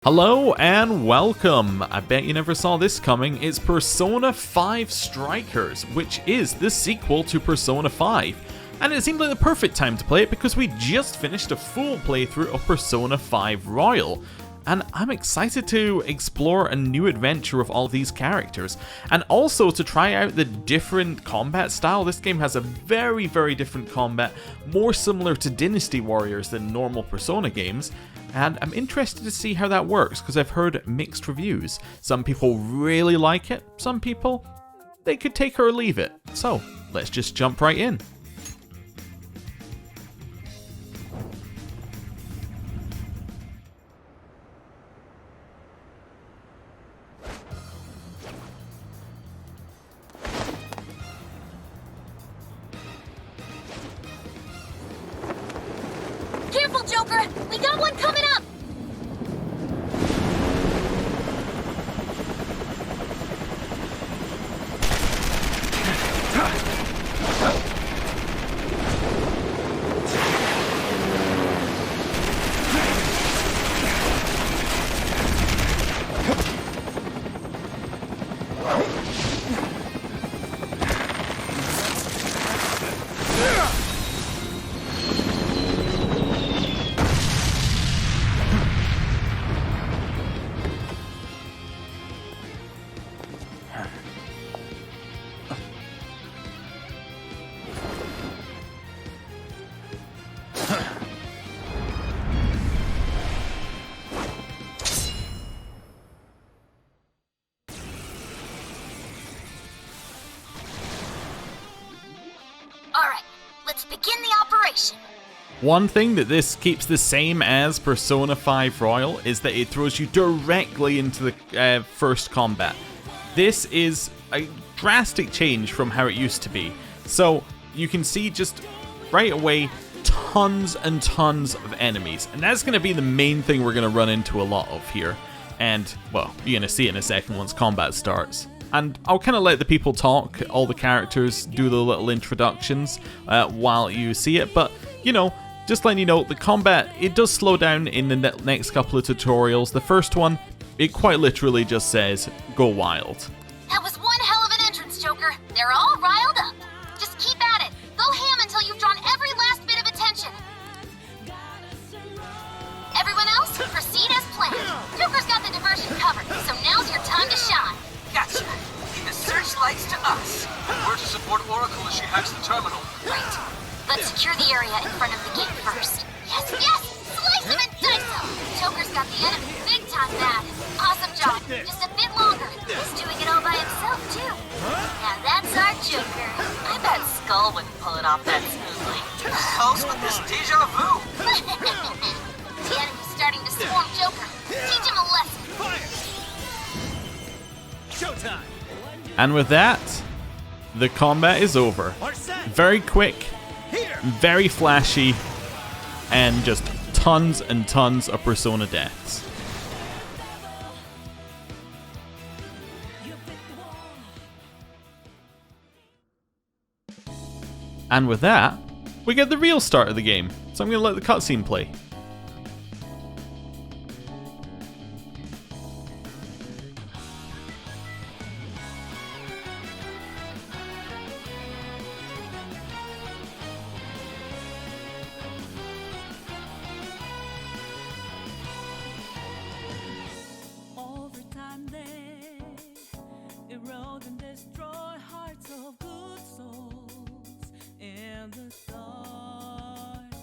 Hello and welcome! I bet you never saw this coming. It's Persona 5 Strikers, which is the sequel to Persona 5. And it seemed like the perfect time to play it because we just finished a full playthrough of Persona 5 Royal. And I'm excited to explore a new adventure of all these characters, and also to try out the different combat style. This game has a very different combat, more similar to Dynasty Warriors than normal Persona games, and I'm interested to see how that works because I've heard mixed reviews. Some people really like it, some people, they could take or leave it. So, let's just jump right in. Careful, Joker! We got one coming up! Alright, let's begin the operation. One thing that this keeps the same as Persona 5 Royal is that it throws you directly into the first combat. This is a drastic change from how it used to be. So you can see just right away tons and tons of enemies, and that's going to be the main thing we're going to run into a lot of here. And, well, you're going to see it in a second once combat starts. And I'll kind of let the people talk, all the characters do the little introductions while you see it, but, you know, just letting you know, the combat, it does slow down in the next couple of tutorials. The first one, it quite literally just says, go wild. That was one hell of an entrance, Joker. They're all riled up. Just keep at it. Go ham until you've drawn every last bit of attention. Everyone else, proceed as planned. Joker's got the diversion covered, so now's your time to shine. Gotcha. Leave the searchlights to us. We're to support Oracle as she hacks the terminal. Great. Let's secure the area in front of the gate first. Yes! Slice him and dice him! Joker's got the enemy big time mad. Awesome job. Just a bit longer. He's doing it all by himself, too. Now that's our Joker. I bet Skull wouldn't pull it off that smoothly. The hell's with this deja vu? The enemy's starting to swarm Joker. Teach him a lesson. Showtime! And with that, the combat is over. Very quick, very flashy, and just tons and tons of Persona deaths. And with that, we get the real start of the game. So I'm going to let the cutscene play. Overtime they erode and destroy hearts of good souls in the dark.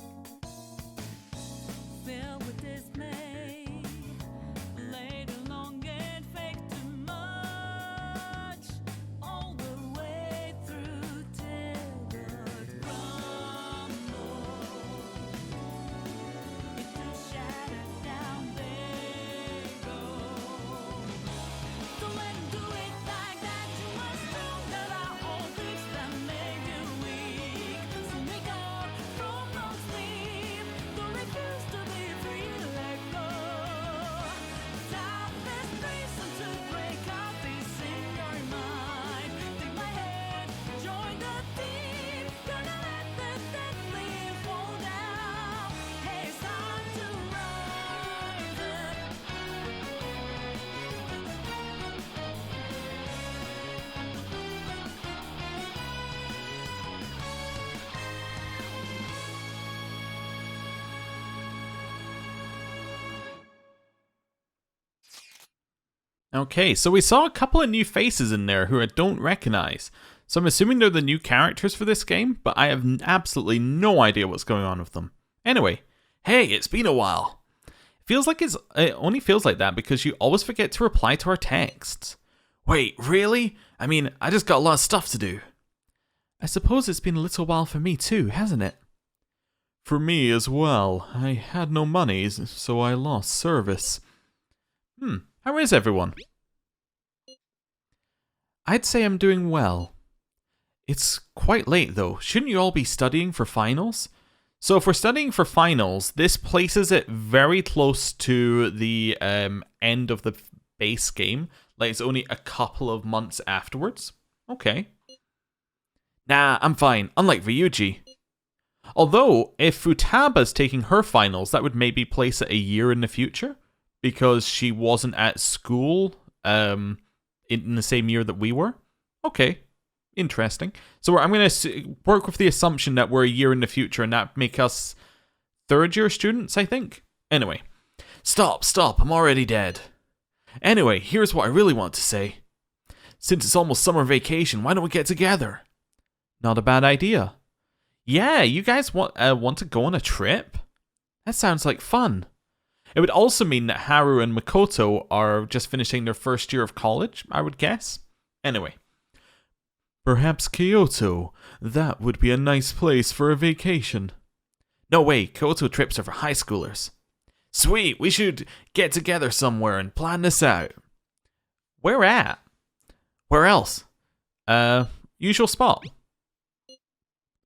Okay, so we saw a couple of new faces in there who I don't recognize. So I'm assuming they're the new characters for this game, but I have absolutely no idea what's going on with them. Anyway, hey, it's been a while. It only feels like that because you always forget to reply to our texts. Wait, really? I mean, I just got a lot of stuff to do. I suppose it's been a little while for me too, hasn't it? For me as well. I had no money, so I lost service. How is everyone? I'd say I'm doing well. It's quite late though. Shouldn't you all be studying for finals? So if we're studying for finals, this places it very close to the end of the base game. Like it's only a couple of months afterwards. Okay. Nah, I'm fine. Unlike Ryuji. Although, if Futaba's taking her finals, that would maybe place it a year in the future. Because she wasn't at school in the same year that we were. Okay. Interesting. So I'm going to work with the assumption that we're a year in the future and that make us third-year students, I think. Anyway. Stop. I'm already dead. Anyway, here's what I really want to say. Since it's almost summer vacation, why don't we get together? Not a bad idea. Yeah, you guys want to go on a trip? That sounds like fun. It would also mean that Haru and Makoto are just finishing their first year of college, I would guess. Anyway. Perhaps Kyoto. That would be a nice place for a vacation. No way, Kyoto trips are for high schoolers. Sweet, we should get together somewhere and plan this out. Where at? Where else? Usual spot.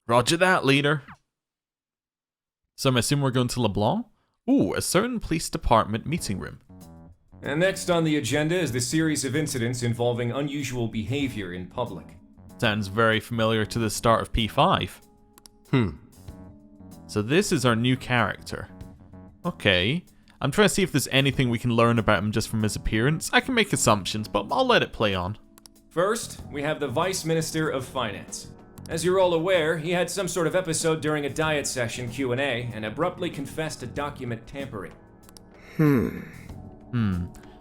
Roger that, leader. So I'm assuming we're going to Leblanc? Ooh, a certain police department meeting room. And next on the agenda is the series of incidents involving unusual behavior in public. Sounds very familiar to the start of P5. So this is our new character. Okay. I'm trying to see if there's anything we can learn about him just from his appearance. I can make assumptions, but I'll let it play on. First, we have the Vice Minister of Finance. As you're all aware, he had some sort of episode during a diet session Q&A and abruptly confessed to document tampering.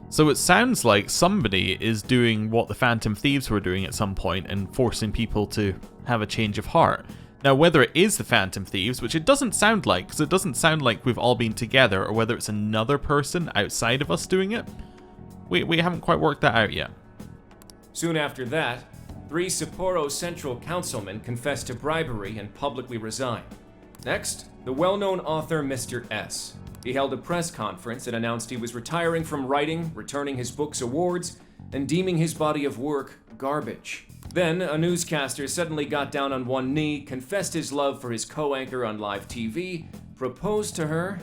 So it sounds like somebody is doing what the Phantom Thieves were doing at some point and forcing people to have a change of heart. Now, whether it is the Phantom Thieves, which it doesn't sound like, because it doesn't sound like we've all been together, or whether it's another person outside of us doing it, we haven't quite worked that out yet. Soon after that, 3 Sapporo Central councilmen confessed to bribery and publicly resigned. Next, the well-known author Mr. S. He held a press conference and announced he was retiring from writing, returning his book's awards, and deeming his body of work garbage. Then, a newscaster suddenly got down on one knee, confessed his love for his co-anchor on live TV, proposed to her,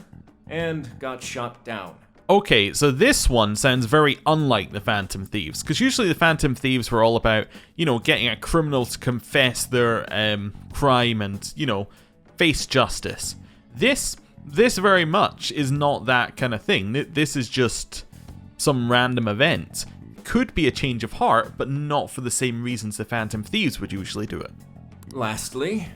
and got shot down. Okay, so this one sounds very unlike the Phantom Thieves, because usually the Phantom Thieves were all about, getting a criminal to confess their crime and, face justice. This very much is not that kind of thing. This is just some random event. Could be a change of heart, but not for the same reasons the Phantom Thieves would usually do it. Lastly,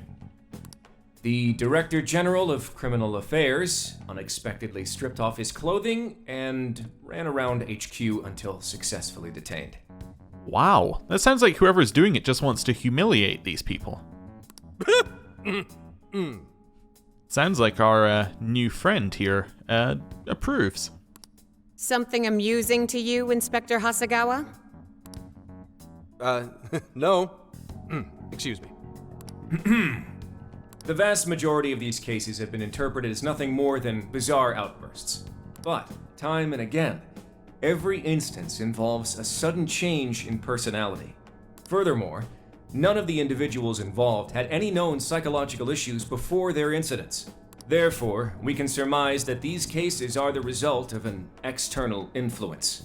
the Director General of Criminal Affairs unexpectedly stripped off his clothing and ran around HQ until successfully detained. Wow, that sounds like whoever's doing it just wants to humiliate these people. Sounds like our new friend here approves. Something amusing to you, Inspector Hasagawa? No. Excuse me. The vast majority of these cases have been interpreted as nothing more than bizarre outbursts. But, time and again, every instance involves a sudden change in personality. Furthermore, none of the individuals involved had any known psychological issues before their incidents. Therefore, we can surmise that these cases are the result of an external influence.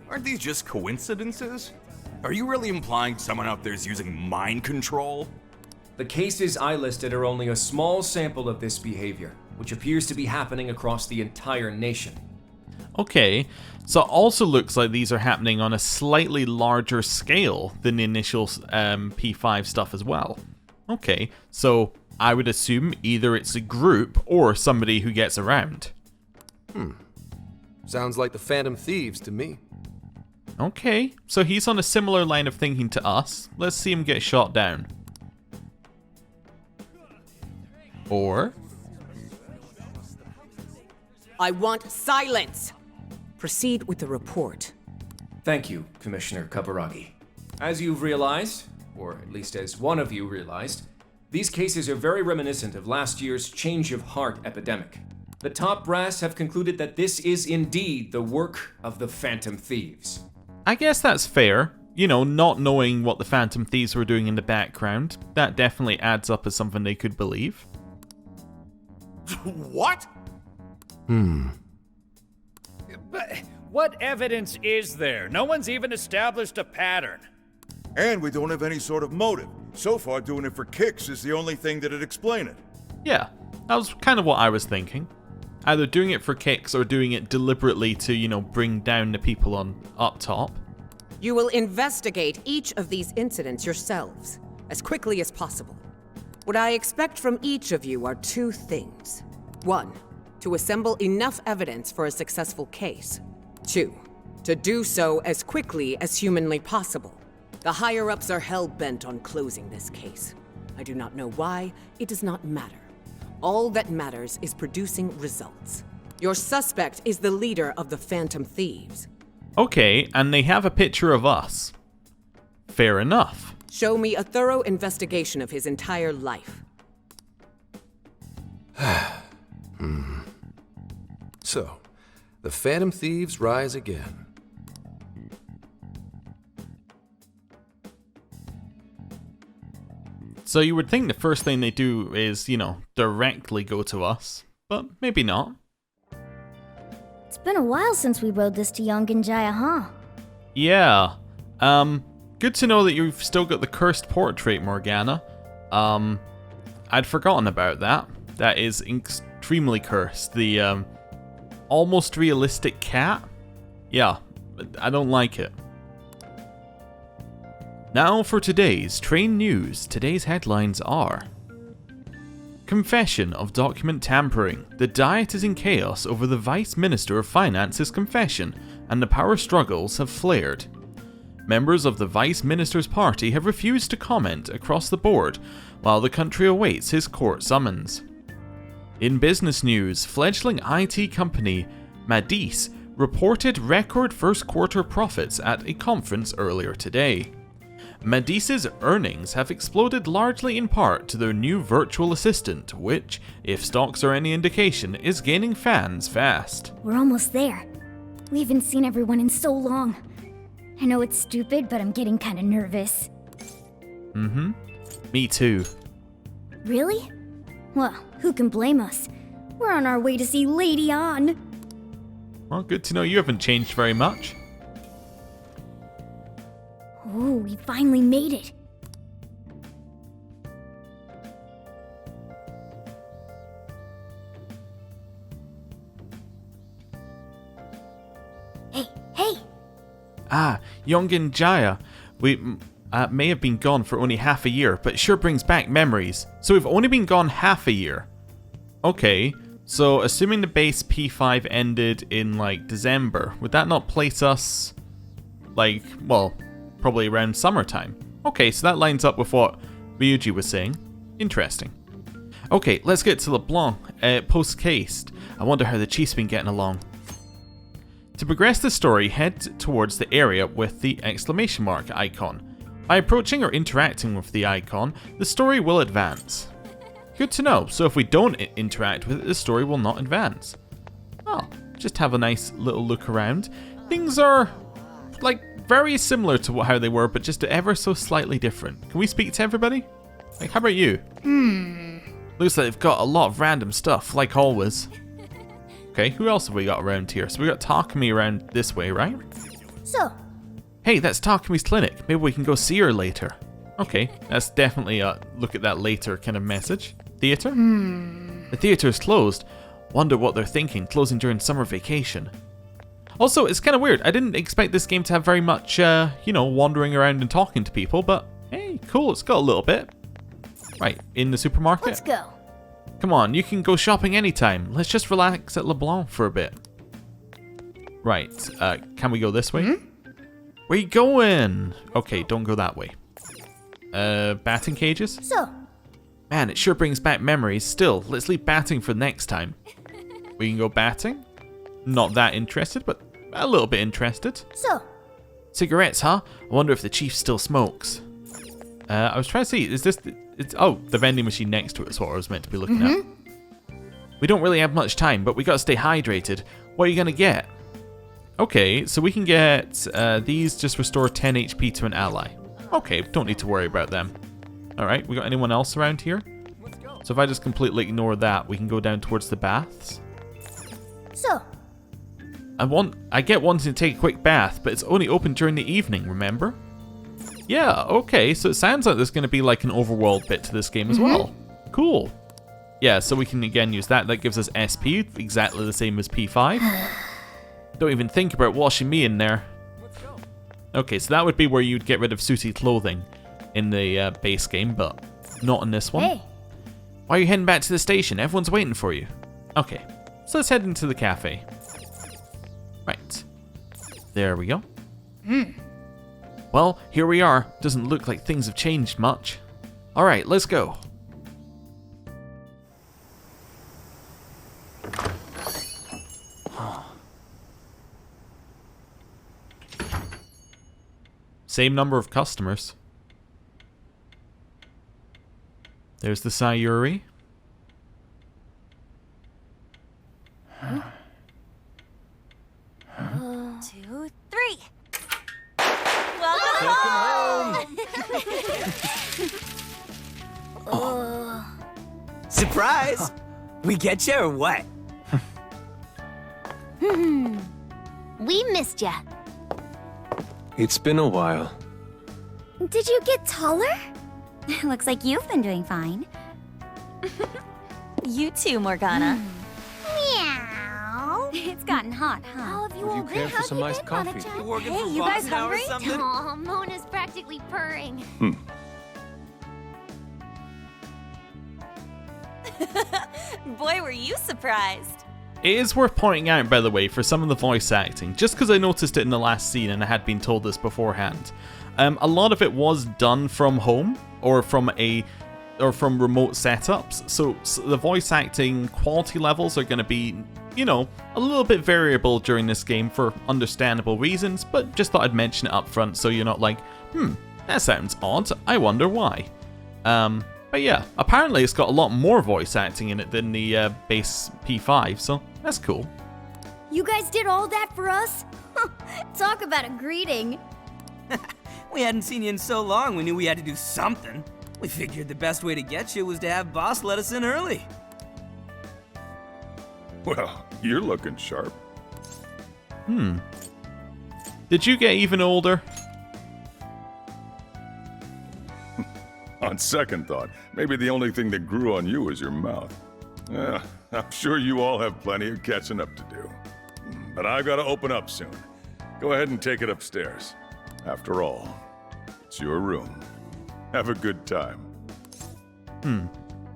Aren't these just coincidences? Are you really implying someone out there is using mind control? The cases I listed are only a small sample of this behavior, which appears to be happening across the entire nation. Okay, so it also looks like these are happening on a slightly larger scale than the initial P5 stuff as well. Okay, so I would assume either it's a group or somebody who gets around. Sounds like the Phantom Thieves to me. Okay, so he's on a similar line of thinking to us. Let's see him get shot down. Or... I want silence! Proceed with the report. Thank you, Commissioner Kaburagi. As you've realized, or at least as one of you realized, these cases are very reminiscent of last year's change of heart epidemic. The top brass have concluded that this is indeed the work of the Phantom Thieves. I guess that's fair. You know, not knowing what the Phantom Thieves were doing in the background, that definitely adds up as something they could believe. What? But what evidence is there? No one's even established a pattern. And we don't have any sort of motive. So far, doing it for kicks is the only thing that'd explain it. Yeah, that was kind of what I was thinking. Either doing it for kicks or doing it deliberately to, you know, bring down the people on up top. You will investigate each of these incidents yourselves, as quickly as possible. What I expect from each of you are two things. 1, to assemble enough evidence for a successful case. 2, to do so as quickly as humanly possible. The higher-ups are hell-bent on closing this case. I do not know why, it does not matter. All that matters is producing results. Your suspect is the leader of the Phantom Thieves. Okay, and they have a picture of us. Fair enough. Show me a thorough investigation of his entire life. So, the Phantom Thieves rise again. So you would think the first thing they do is, you know, directly go to us. But maybe not. It's been a while since we rode this to Yongenjaya, huh? Yeah. Good to know that you've still got the cursed portrait, Morgana. I'd forgotten about that. That is extremely cursed. The, almost realistic cat? Yeah, I don't like it. Now for today's train news. Today's headlines are: Confession of document tampering. The Diet is in chaos over the Vice Minister of Finance's confession, and the power struggles have flared. Members of the Vice Minister's party have refused to comment across the board, while the country awaits his court summons. In business news, fledgling IT company Madis reported record first quarter profits at a conference earlier today. Madis's earnings have exploded largely in part to their new virtual assistant, which, if stocks are any indication, is gaining fans fast. We're almost there. We haven't seen everyone in so long. I know it's stupid, but I'm getting kinda nervous. Me too. Really? Well, who can blame us? We're on our way to see Lady On. Well, good to know you haven't changed very much. Oh, we finally made it. Hey! Ah, Yongenjaya. We may have been gone for only half a year, but it sure brings back memories. So we've only been gone half a year. Okay, so assuming the base P5 ended in, like, December, would that not place us, like, well, probably around summertime? Okay, so that lines up with what Ryuji was saying. Interesting. Okay, let's get to Leblanc, post-haste. I wonder how the chief's been getting along. To progress the story, head towards the area with the exclamation mark icon. By approaching or interacting with the icon, the story will advance. Good to know, so if we don't interact with it, the story will not advance. Oh, just have a nice little look around. Things are, like, very similar to how they were, but just ever so slightly different. Can we speak to everybody? Like, how about you? Looks like they've got a lot of random stuff, like always. Okay, who else have we got around here? So we got Takumi around this way, right? So, Hey, that's Takumi's clinic. Maybe we can go see her later. Okay, that's definitely a look at that later kind of message. Theater? The theater is closed. Wonder what they're thinking, closing during summer vacation. Also, it's kind of weird. I didn't expect this game to have very much, you know, wandering around and talking to people, but hey, cool, it's got a little bit. Right, in the supermarket? let's go. Come on, you can go shopping anytime. Let's just relax at Leblanc for a bit. Right. Can we go this way? Where you going? Okay, don't go that way. Batting cages? So, Man, it sure brings back memories. Still, let's leave batting for next time. We can go batting? Not that interested, but a little bit interested. so, Cigarettes, huh? I wonder if the chief still smokes. I was trying to see, is this... oh, the vending machine next to it is what I was meant to be looking at. We don't really have much time, but we gotta stay hydrated. What are you gonna get? Okay, so we can get these just restore 10 HP to an ally. Okay, don't need to worry about them. Alright, we got anyone else around here? So if I just completely ignore that, we can go down towards the baths. so. I get wanting to take a quick bath, but it's only open during the evening, remember? Yeah, okay, so it sounds like there's going to be like an overworld bit to this game as well. Cool. Yeah, so we can again use that. That gives us SP, exactly the same as P5. Don't even think about washing me in there. Okay, so that would be where you'd get rid of sooty clothing in the base game, but not in this one. Hey. Why are you heading back to the station? Everyone's waiting for you. Okay, so let's head into the cafe. Right. There we go. Well, here we are. Doesn't look like things have changed much. Alright, let's go. Same number of customers. There's the Sayuri. 2, 3. Welcome home! Surprise! We get you or what? We missed ya. It's been a while. Did you get taller? Looks like you've been doing fine. You too, Morgana. Meow. It's gotten hot, huh? All of you Would you all care for some iced coffee? Hey, you guys hungry? Aw, Mona's practically purring. Boy, were you surprised. It is worth pointing out, by the way, for some of the voice acting, just because I noticed it in the last scene and I had been told this beforehand. A lot of it was done from home or from remote setups, so the voice acting quality levels are going to be, you know, a little bit variable during this game for understandable reasons, but just thought I'd mention it up front so you're not like, that sounds odd, I wonder why. But yeah, apparently it's got a lot more voice acting in it than the base P5, so that's cool. You guys did all that for us? Talk about a greeting. We hadn't seen you in so long, we knew we had to do something. We figured the best way to get you was to have Boss let us in early. Well, you're looking sharp. Did you get even older? On second thought, maybe the only thing that grew on you was your mouth. I'm sure you all have plenty of catching up to do. But I've got to open up soon. Go ahead and take it upstairs. After all, it's your room. Have a good time.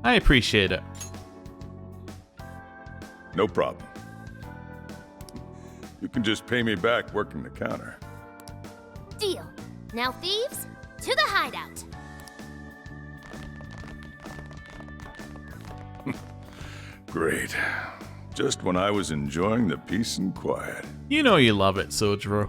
I appreciate it. No problem. You can just pay me back working the counter. Deal. Now, thieves, to the hideout. Great. Just when I was enjoying the peace and quiet. You know you love it, Sojiro.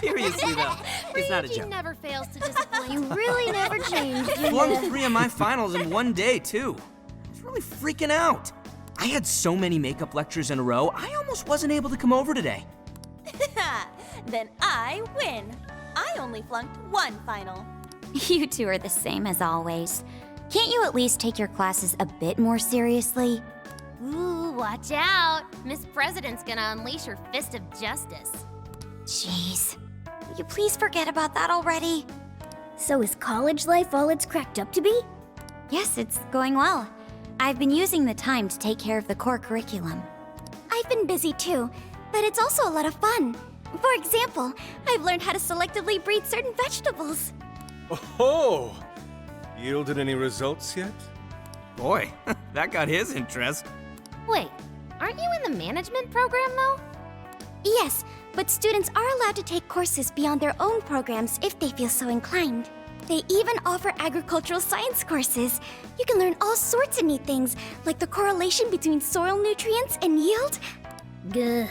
Seriously though, it's not a Ryuji joke. never fails to disappoint. You really never changed, I flunked 3 of my finals in one day too. I was really freaking out. I had so many makeup lectures in a row, I almost wasn't able to come over today. Then I win. I only flunked 1 final. You two are the same as always. Can't you at least take your classes a bit more seriously? Ooh, watch out. Miss President's gonna unleash her fist of justice. Jeez. Will you please forget about that already? So is college life all it's cracked up to be? Yes, it's going well. I've been using the time to take care of the core curriculum. I've been busy too, but it's also a lot of fun. For example, I've learned how to selectively breed certain vegetables. Oh! Yielded any results yet? Boy, that got his interest. Wait, Aren't you in the management program, though? Yes, but students are allowed to take courses beyond their own programs if they feel so inclined. They even offer agricultural science courses. You can learn all sorts of neat things, like the correlation between soil nutrients and yield. Gah.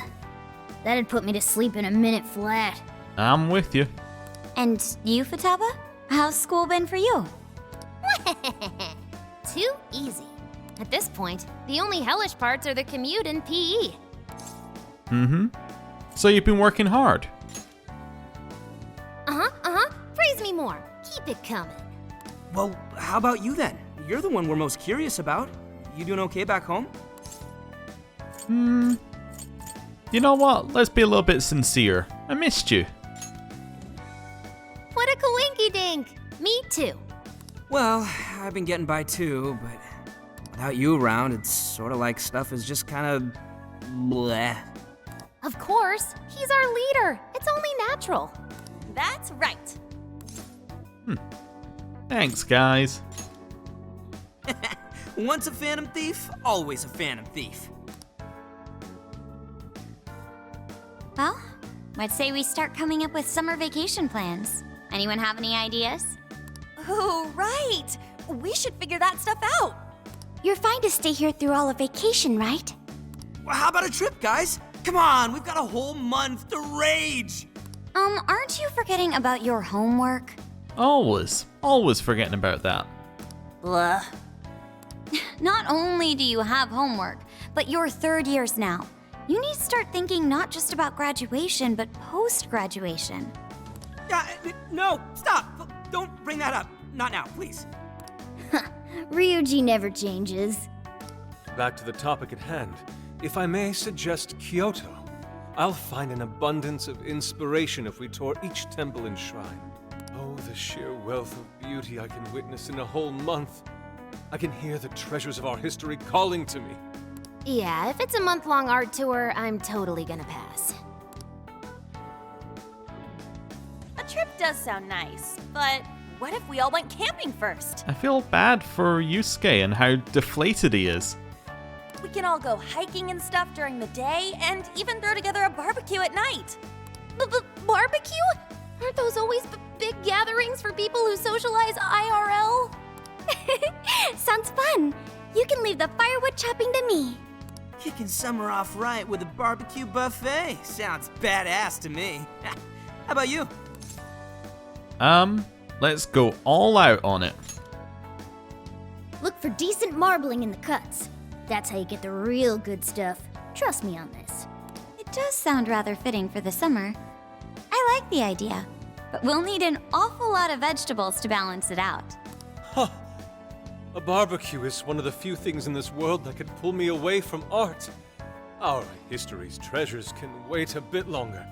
That'd put me to sleep in a minute flat. I'm with you. And you, Futaba? How's school been for you? Too easy. At this point, the only hellish parts are the commute and PE. Mm-hmm. So you've been working hard? Praise me more. Keep it coming. Well, how about you then? You're the one we're most curious about. You doing okay back home? You know what? Let's be a little bit sincere. I missed you. What a coinky dink. Me too. Well, I've been getting by too, but without you around, it's sort of like stuff is just kind of bleh. Of course. He's our leader. It's only natural. That's right. Thanks, guys. Once a Phantom Thief, always a Phantom Thief. Well, let's say we start coming up with summer vacation plans. Anyone have any ideas? Oh, right. We should figure that stuff out. You're fine to stay here through all of vacation, right? Well, how about a trip, guys? Come on, we've got a whole month to rage. Aren't you forgetting about your homework? Always forgetting about that. Blah. Not only do you have homework, but you're third years now. You need to start thinking not just about graduation, but post-graduation. Yeah, no, stop. Don't bring that up. Not now, please. Ryuji never changes. Back to the topic at hand. If I may suggest Kyoto, I'll find an abundance of inspiration if we tour each temple and shrine. Oh, the sheer wealth of beauty I can witness in a whole month. I can hear the treasures of our history calling to me. Yeah, if it's a month-long art tour, I'm totally gonna pass. A trip does sound nice, but what if we all went camping first? I feel bad for Yusuke and how deflated he is. We can all go hiking and stuff during the day, and even throw together a barbecue at night. Barbecue? Aren't those always big gatherings for people who socialize IRL? Sounds fun. You can leave the firewood chopping to me. Kicking summer off right with a barbecue buffet. Sounds badass to me. How about you? Let's go all out on it. Look for decent marbling in the cuts. That's how you get the real good stuff. Trust me on this. It does sound rather fitting for the summer. I like the idea, but we'll need an awful lot of vegetables to balance it out. Huh. A barbecue is one of the few things in this world that could pull me away from art. Our history's treasures can wait a bit longer.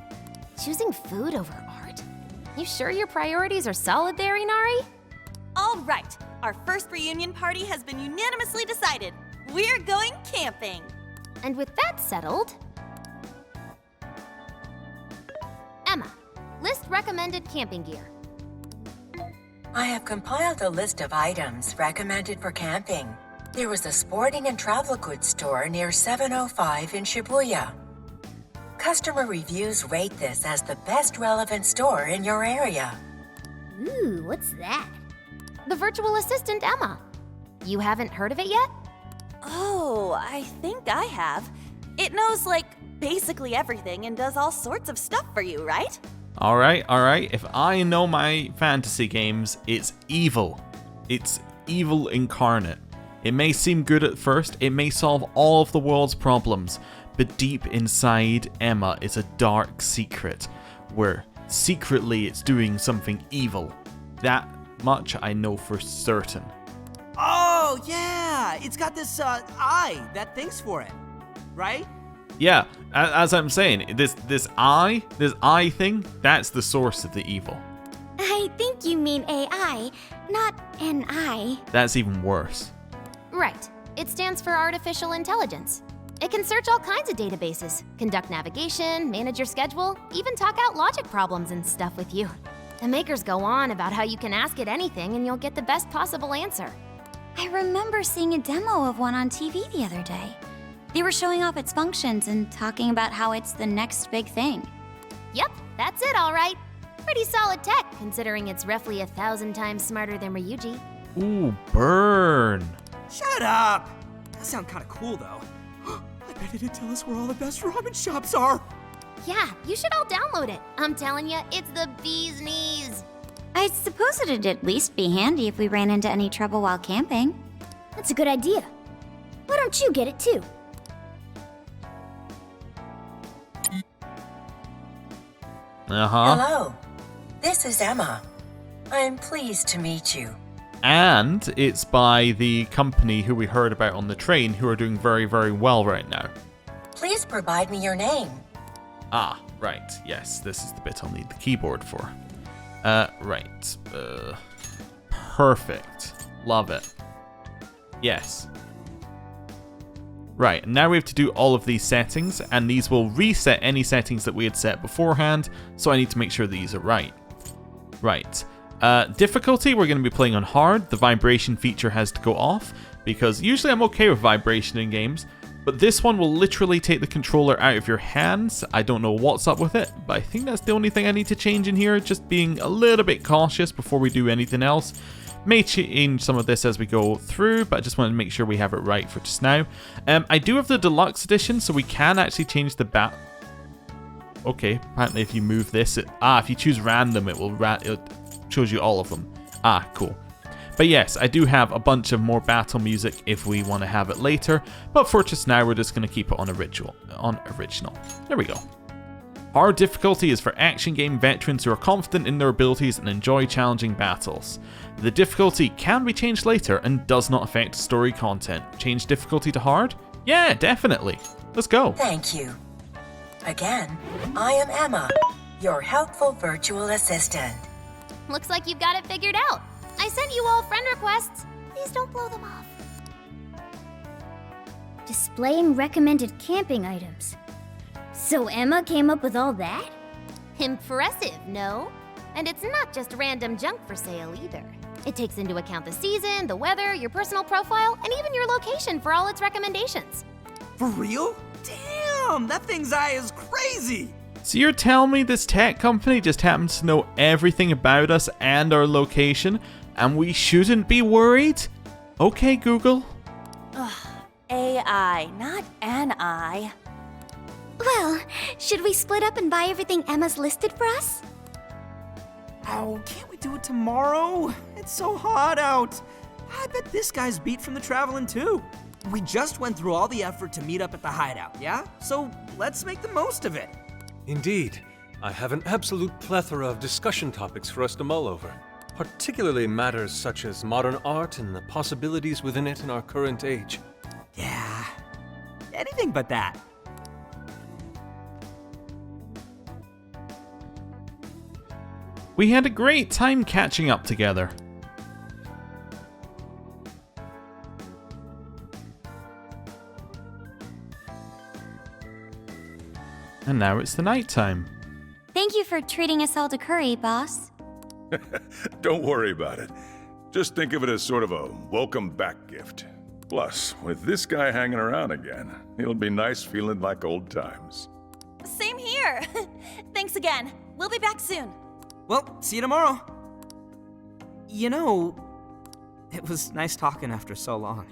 Choosing food over art? You sure your priorities are solid there, Inari? All right, our first reunion party has been unanimously decided. We're going camping. And with that settled... Emma, list recommended camping gear. I have compiled a list of items recommended for camping. There was a sporting and travel goods store near 705 in Shibuya. Customer reviews rate this as the best relevant store in your area. Ooh, what's that? The virtual assistant, Emma. You haven't heard of it yet? Oh, I think I have. It knows, like, basically everything and does all sorts of stuff for you, right? Alright. If I know my fantasy games, it's evil. It's evil incarnate. It may seem good at first, it may solve all of the world's problems, but deep inside Emma is a dark secret, where secretly it's doing something evil. That much I know for certain. Oh, yeah! It's got this, eye that thinks for it, right? Yeah, as I'm saying, this eye thing, that's the source of the evil. I think you mean AI, not an eye. That's even worse. Right. It stands for artificial intelligence. It can search all kinds of databases, conduct navigation, manage your schedule, even talk out logic problems and stuff with you. The makers go on about how you can ask it anything and you'll get the best possible answer. I remember seeing a demo of one on TV the other day. They were showing off its functions and talking about how it's the next big thing. Yep, that's it, all right. Pretty solid tech, considering it's roughly 1,000 times smarter than Ryuji. Ooh, burn. Shut up! That sounds kind of cool, though. I bet it'd tell us where all the best ramen shops are. Yeah, you should all download it. I'm telling you, it's the bee's knees. I suppose it'd at least be handy if we ran into any trouble while camping. That's a good idea. Why don't you get it too? Hello, this is Emma. I'm pleased to meet you. And it's by the company who we heard about on the train, who are doing very, very well right now. Please provide me your name. Ah, right. Yes, this is the bit I'll need the keyboard for. Right. Perfect. Love it. Yes. Right, now we have to do all of these settings, and these will reset any settings that we had set beforehand, so I need to make sure these are right. Right. Difficulty, we're going to be playing on hard. The vibration feature has to go off, because usually I'm okay with vibration in games, but this one will literally take the controller out of your hands. I don't know what's up with it, but I think that's the only thing I need to change in here, just being a little bit cautious before we do anything else. May change some of this as we go through, but I just wanted to make sure we have it right for just now. I do have the deluxe edition, so we can actually change the bat. Okay, apparently if you move this, if you choose random, it shows you all of them. Ah, cool. But yes, I do have a bunch of more battle music if we want to have it later, but for just now, we're just going to keep it on original. There we go. Hard difficulty is for action game veterans who are confident in their abilities and enjoy challenging battles. The difficulty can be changed later and does not affect story content. Change difficulty to hard? Yeah, definitely. Let's go. Thank you. Again, I am Emma, your helpful virtual assistant. Looks like you've got it figured out. I sent you all friend requests. Please don't blow them off. Displaying recommended camping items. So Emma came up with all that? Impressive, no? And it's not just random junk for sale either. It takes into account the season, the weather, your personal profile, and even your location for all its recommendations. For real? Damn, that thing's eye is crazy! So you're telling me this tech company just happens to know everything about us and our location, and we shouldn't be worried? Okay, Google. Ugh, AI, not an I. Well, should we split up and buy everything Emma's listed for us? Oh, can't we do it tomorrow? It's so hot out. I bet this guy's beat from the traveling too. We just went through all the effort to meet up at the hideout, yeah? So let's make the most of it. Indeed. I have an absolute plethora of discussion topics for us to mull over, particularly matters such as modern art and the possibilities within it in our current age. Yeah, anything but that. We had a great time catching up together. And now it's the night time. Thank you for treating us all to curry, boss. Don't worry about it. Just think of it as sort of a welcome back gift. Plus, with this guy hanging around again, it'll be nice feeling like old times. Same here. Thanks again. We'll be back soon. Well, see you tomorrow. You know, it was nice talking after so long.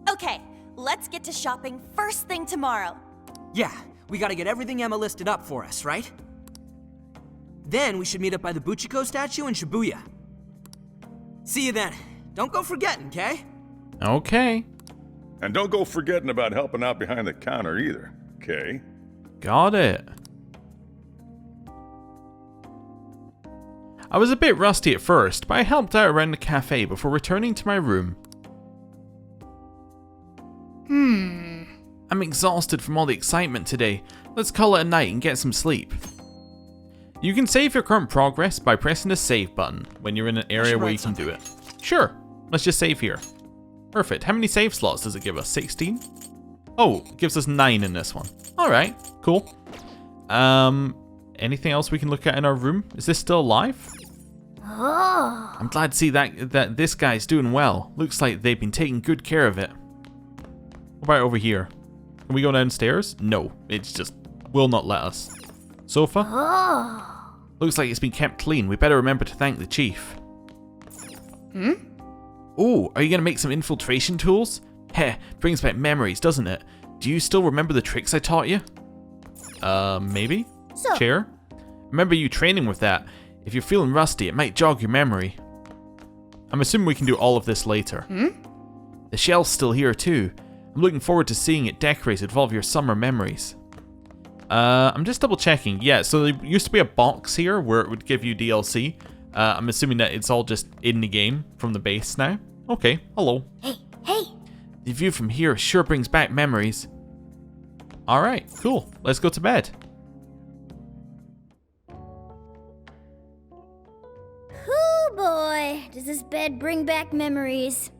Okay, let's get to shopping first thing tomorrow. Yeah, we gotta get everything Emma listed up for us, right? Then we should meet up by the Buchiko statue in Shibuya. See you then. Don't go forgetting, okay? Okay. And don't go forgetting about helping out behind the counter either, okay? Got it. I was a bit rusty at first, but I helped out around the cafe before returning to my room. I'm exhausted from all the excitement today. Let's call it a night and get some sleep. You can save your current progress by pressing the save button when you're in an area where you can do it. Sure, let's just save here. Perfect. How many save slots does it give us? 16? Oh, it gives us 9 in this one. Alright, cool. Anything else we can look at in our room? Is this still alive? Oh. I'm glad to see that this guy's doing well. Looks like they've been taking good care of it. What about over here? Can we go downstairs? No, it's just will not let us. Sofa? Oh. Looks like it's been kept clean. We better remember to thank the chief. Hmm? Oh, are you going to make some infiltration tools? Heh, brings back memories, doesn't it? Do you still remember the tricks I taught you? Maybe? So- Chair? Remember you training with that. If you're feeling rusty, it might jog your memory. I'm assuming we can do all of this later. Hmm? The shell's still here too. I'm looking forward to seeing it decorated with all of your summer memories. I'm just double checking. Yeah, so there used to be a box here where it would give you DLC. I'm assuming that it's all just in the game from the base now. Okay, hello. Hey, hey! The view from here sure brings back memories. Alright, cool. Let's go to bed. Hoo boy, does this bed bring back memories.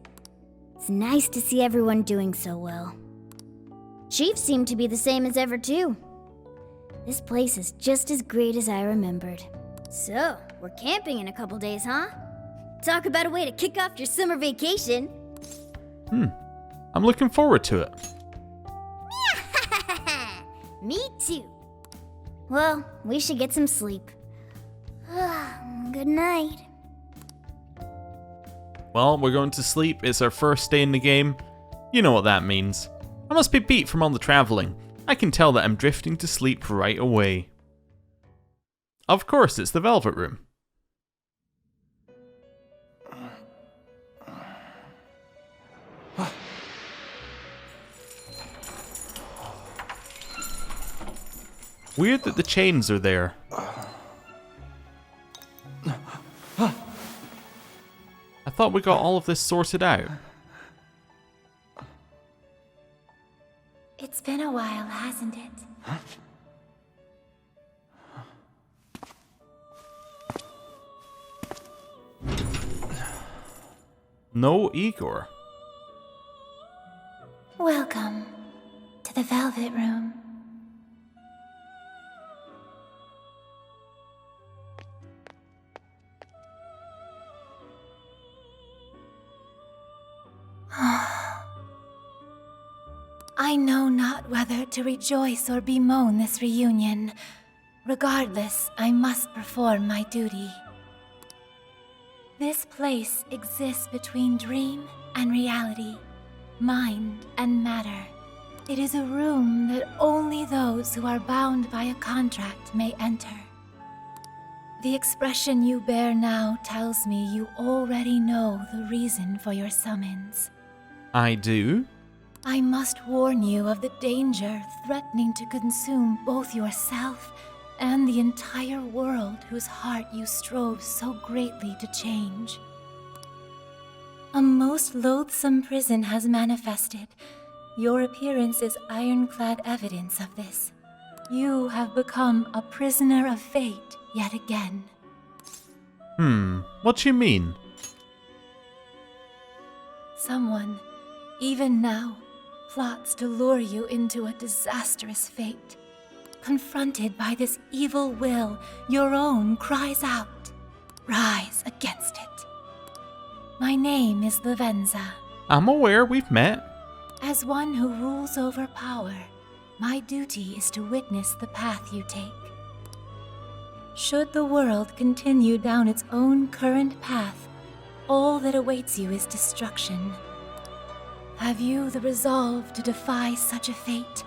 It's nice to see everyone doing so well. Chief seemed to be the same as ever too. This place is just as great as I remembered. So, we're camping in a couple days, huh? Talk about a way to kick off your summer vacation. I'm looking forward to it. Me too. Well, we should get some sleep. Good night. Well, we're going to sleep. It's our first day in the game. You know what that means. I must be beat from all the traveling. I can tell that I'm drifting to sleep right away. Of course, it's the Velvet Room. Weird that the chains are there. I thought we got all of this sorted out. It's been a while, hasn't it? No Igor. Welcome to the Velvet Room. I know not whether to rejoice or bemoan this reunion. Regardless, I must perform my duty. This place exists between dream and reality, mind and matter. It is a room that only those who are bound by a contract may enter. The expression you bear now tells me you already know the reason for your summons. I do? I must warn you of the danger threatening to consume both yourself and the entire world whose heart you strove so greatly to change. A most loathsome prison has manifested. Your appearance is ironclad evidence of this. You have become a prisoner of fate yet again. What do you mean? Someone, even now, plots to lure you into a disastrous fate. Confronted by this evil will, your own cries out. Rise against it. My name is Lavenza. I'm aware we've met. As one who rules over power, my duty is to witness the path you take. Should the world continue down its own current path, all that awaits you is destruction. Have you the resolve to defy such a fate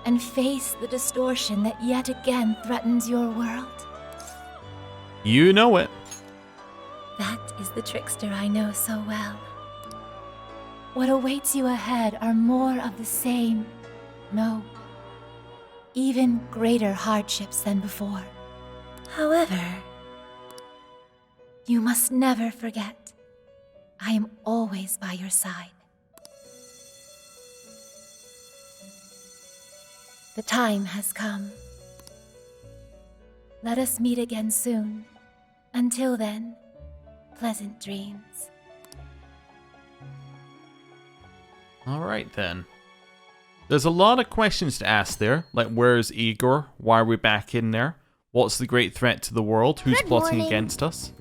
and face the distortion that yet again threatens your world? You know it. That is the trickster I know so well. What awaits you ahead are more of the same, no, even greater hardships than before. However, you must never forget, I am always by your side. The time has come. Let us meet again soon. Until then, pleasant dreams. Alright then. There's a lot of questions to ask there, like where's Igor? Why are we back in there? What's the great threat to the world? Who's plotting morning. against us?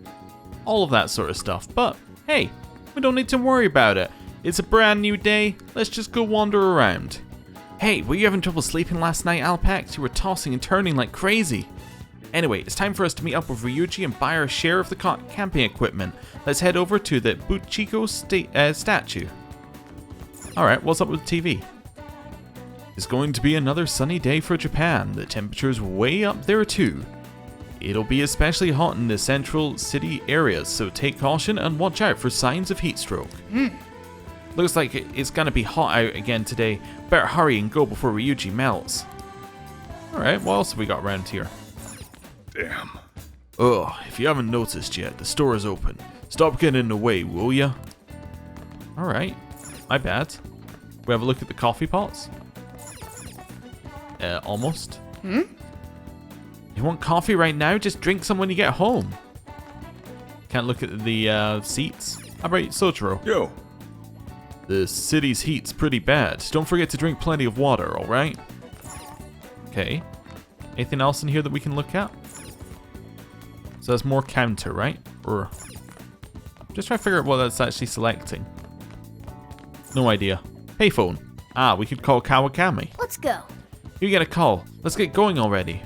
All of that sort of stuff. But hey, we don't need to worry about it. It's a brand new day, let's just go wander around. Hey, were you having trouble sleeping last night, Alpax? You were tossing and turning like crazy. Anyway, it's time for us to meet up with Ryuji and buy our share of the camping equipment. Let's head over to the Buchiko statue. Alright, what's up with the TV? It's going to be another sunny day for Japan. The temperature's way up there too. It'll be especially hot in the central city areas, so take caution and watch out for signs of heat stroke. Looks like it's gonna be hot out again today. Better hurry and go before Ryuji melts. Alright, what else have we got around here? Damn. Oh, if you haven't noticed yet, the store is open. Stop getting in the way, will ya? Alright, my bad. We have a look at the coffee pots? Almost. You want coffee right now? Just drink some when you get home. Can't look at the seats. How about Sojiro? Yo. The city's heat's pretty bad. Don't forget to drink plenty of water, alright? Okay. Anything else in here that we can look at? So that's more counter, right? Or just trying to figure out what that's actually selecting. No idea. Payphone. Ah, we could call Kawakami. Let's go. You get a call. Let's get going already.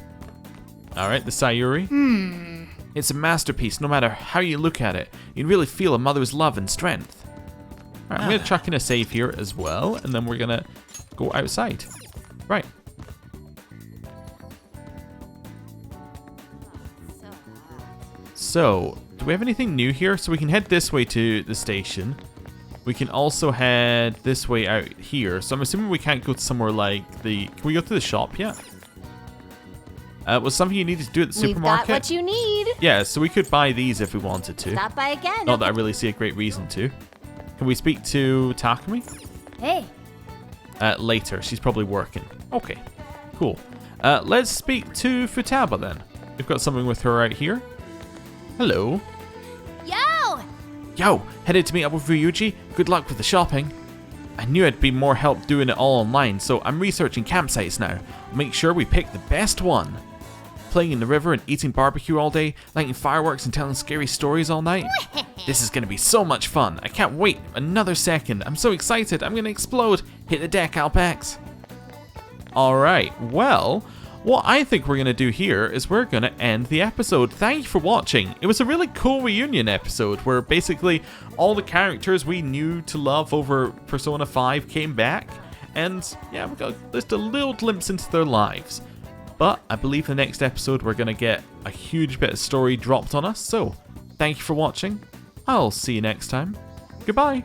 Alright, the Sayuri. It's a masterpiece no matter how you look at it. You really feel a mother's love and strength. Alright, I'm going to chuck in a save here as well, and then we're going to go outside. Right. So, do we have anything new here? So we can head this way to the station. We can also head this way out here. So I'm assuming we can't go to somewhere like the... Can we go to the shop yet? Was something you needed to do at the supermarket? We've got what you need. Yeah, so we could buy these if we wanted to. Stop by again. Not that I really see a great reason to. Can we speak to Takumi? Hey. Later. She's probably working. Okay, cool. Let's speak to Futaba then. We've got something with her right here. Hello. Yo, headed to meet up with Ryuji? Good luck with the shopping. I knew I'd be more help doing it all online, so I'm researching campsites now. I'll make sure we pick the best one. Playing in the river and eating barbecue all day, lighting fireworks and telling scary stories all night? This is going to be so much fun. I can't wait another second. I'm so excited. I'm going to explode. Hit the deck, Alpax. Alright, well... What I think we're going to do here is we're going to end the episode. Thank you for watching. It was a really cool reunion episode where basically all the characters we knew to love over Persona 5 came back. And yeah, we got just a little glimpse into their lives. But I believe the next episode we're going to get a huge bit of story dropped on us. So thank you for watching. I'll see you next time. Goodbye.